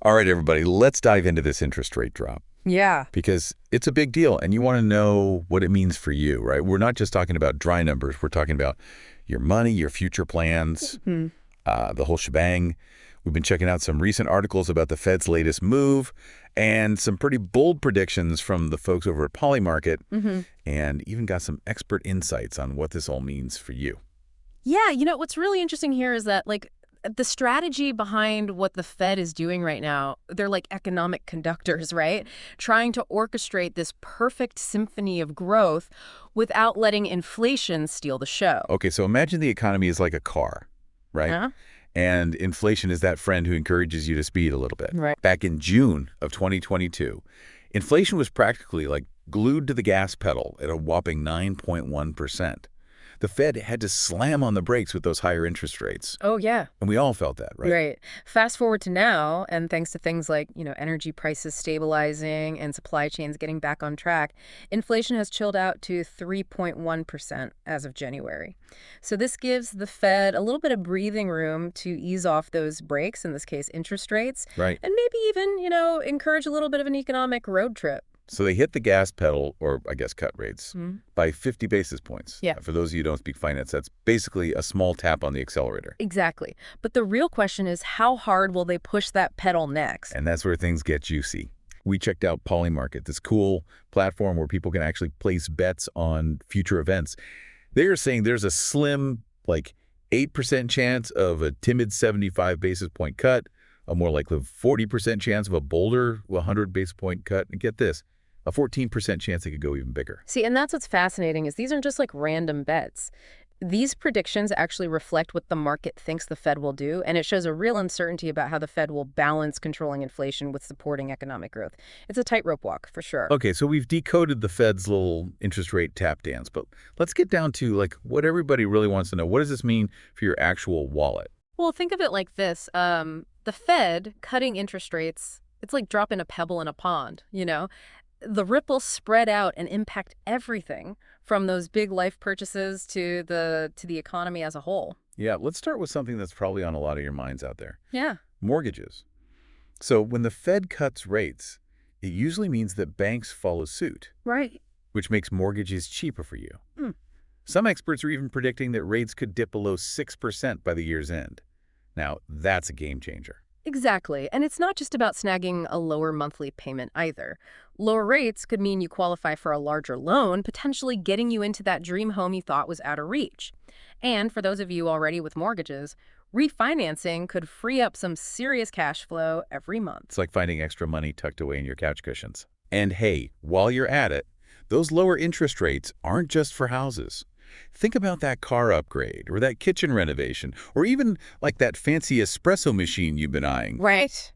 All right, everybody, let's dive into this interest rate drop Yeah. because it's a big deal and you want to know what it means for you, right? We're not just talking about dry numbers. We're talking about your money, your future plans, Hmm. the whole shebang. We've been checking out some recent articles about the Fed's latest move and some pretty bold predictions from the folks over at Polymarket, Hmm. and even got some expert insights on what this all means for you. Yeah, what's really interesting here is that, the strategy behind what the Fed is doing right now, they're like economic conductors, right? Trying to orchestrate this perfect symphony of growth without letting inflation steal the show. Okay, so imagine the economy is like a car, right? Huh? And inflation is that friend who encourages you to speed a little bit. Right. Back in June of 2022, inflation was practically like glued to the gas pedal at a whopping 9.1%. The Fed had to slam on the brakes with those higher interest rates. Oh, yeah. And we all felt that, right? Right. Fast forward to now, and thanks to things like, energy prices stabilizing and supply chains getting back on track, inflation has chilled out to 3.1% as of January. So this gives the Fed a little bit of breathing room to ease off those brakes, in this case, interest rates, Right. and maybe even, encourage a little bit of an economic road trip. So they hit the gas pedal, or I guess cut rates, Mhm. by 50 basis points. Yeah. For those of you who don't speak finance, that's basically a small tap on the accelerator. Exactly. But the real question is, how hard will they push that pedal next? And that's where things get juicy. We checked out Polymarket, this cool platform where people can actually place bets on future events. They are saying there's a slim, like 8% chance of a timid 75 basis point cut, a more likely 40% chance of a bolder 100 basis point cut. And get this, a 14% chance it could go even bigger. See, and that's what's fascinating is these aren't just like random bets. These predictions actually reflect what the market thinks the Fed will do, and it shows a real uncertainty about how the Fed will balance controlling inflation with supporting economic growth. It's a tightrope walk, for sure. Okay, so we've decoded the Fed's little interest rate tap dance, but let's get down to like what everybody really wants to know. What does this mean for your actual wallet? Well, think of it like this. The Fed cutting interest rates, it's like dropping a pebble in a pond. The ripples spread out and impact everything from those big life purchases to the economy as a whole. Yeah, let's start with something that's probably on a lot of your minds out there. Yeah. Mortgages. So when the Fed cuts rates, it usually means that banks follow suit, Right. which makes mortgages cheaper for you. Hmm. Some experts are even predicting that rates could dip below 6% by the year's end. Now, that's a game changer. Exactly. And it's not just about snagging a lower monthly payment either. Lower rates could mean you qualify for a larger loan, potentially getting you into that dream home you thought was out of reach. And for those of you already with mortgages, refinancing could free up some serious cash flow every month. It's like finding extra money tucked away in your couch cushions. And hey, while you're at it, those lower interest rates aren't just for houses. Think about that car upgrade or that kitchen renovation or even like that fancy espresso machine you've been eyeing. Right.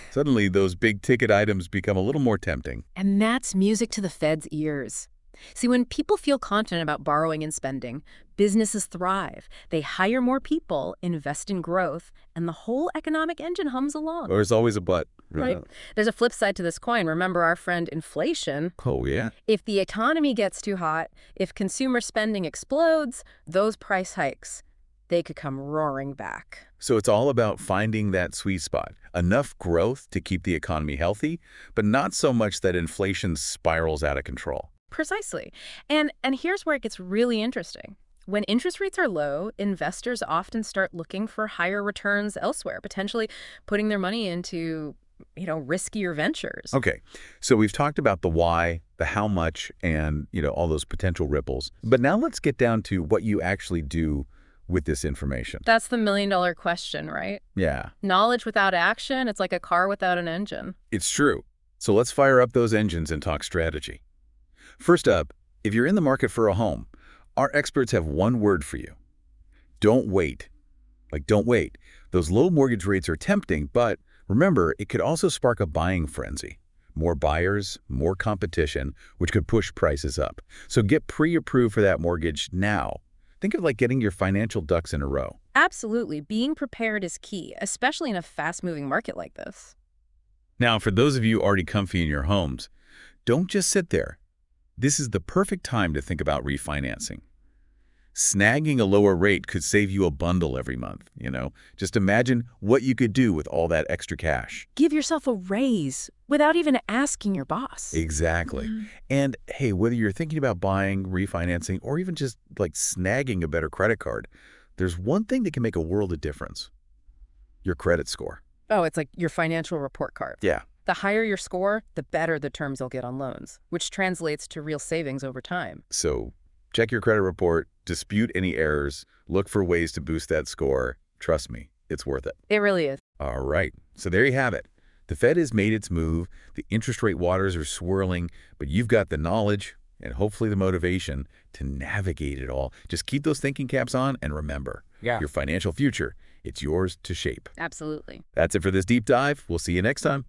Suddenly, those big-ticket items become a little more tempting. And that's music to the Fed's ears. See, when people feel confident about borrowing and spending, businesses thrive. They hire more people, invest in growth, and the whole economic engine hums along. There's always a but. Right. There's a flip side to this coin. Remember our friend inflation. Oh, yeah? If the economy gets too hot, if consumer spending explodes, those price hikes, they could come roaring back. So it's all about finding that sweet spot. Enough growth to keep the economy healthy, but not so much that inflation spirals out of control. Precisely. And here's where it gets really interesting. When interest rates are low, investors often start looking for higher returns elsewhere, potentially putting their money into, riskier ventures. Okay, so we've talked about the why, the how much, and, all those potential ripples. But now let's get down to what you actually do with this information. That's the million-dollar question, right? Yeah, Knowledge without action, it's like a car without an engine. it's true. So let's fire up those engines and talk strategy. First up, if you're in the market for a home, our experts have one word for you. Don't wait. Don't wait. Those low mortgage rates are tempting, but remember, it could also spark a buying frenzy. More buyers, more competition, which could push prices up. So get pre-approved for that mortgage now. Think of it like getting your financial ducks in a row. Absolutely. Being prepared is key, especially in a fast-moving market like this. Now, for those of you already comfy in your homes, don't just sit there. This is the perfect time to think about refinancing. Snagging a lower rate could save you a bundle every month. Just imagine what you could do with all that extra cash. Give yourself a raise without even asking your boss. Exactly. Mhm. And hey, whether you're thinking about buying, refinancing, or even just like snagging a better credit card, there's one thing that can make a world of difference: your credit score. Oh, it's like your financial report card. Yeah. The higher your score, the better the terms you'll get on loans, which translates to real savings over time. So check your credit report, dispute any errors, look for ways to boost that score. Trust me, it's worth it. It really is. All right, so there you have it. The Fed has made its move, the interest rate waters are swirling, but you've got the knowledge and hopefully the motivation to navigate it all. Just keep those thinking caps on and remember, your financial future, it's yours to shape. Absolutely. That's it for this deep dive. We'll see you next time.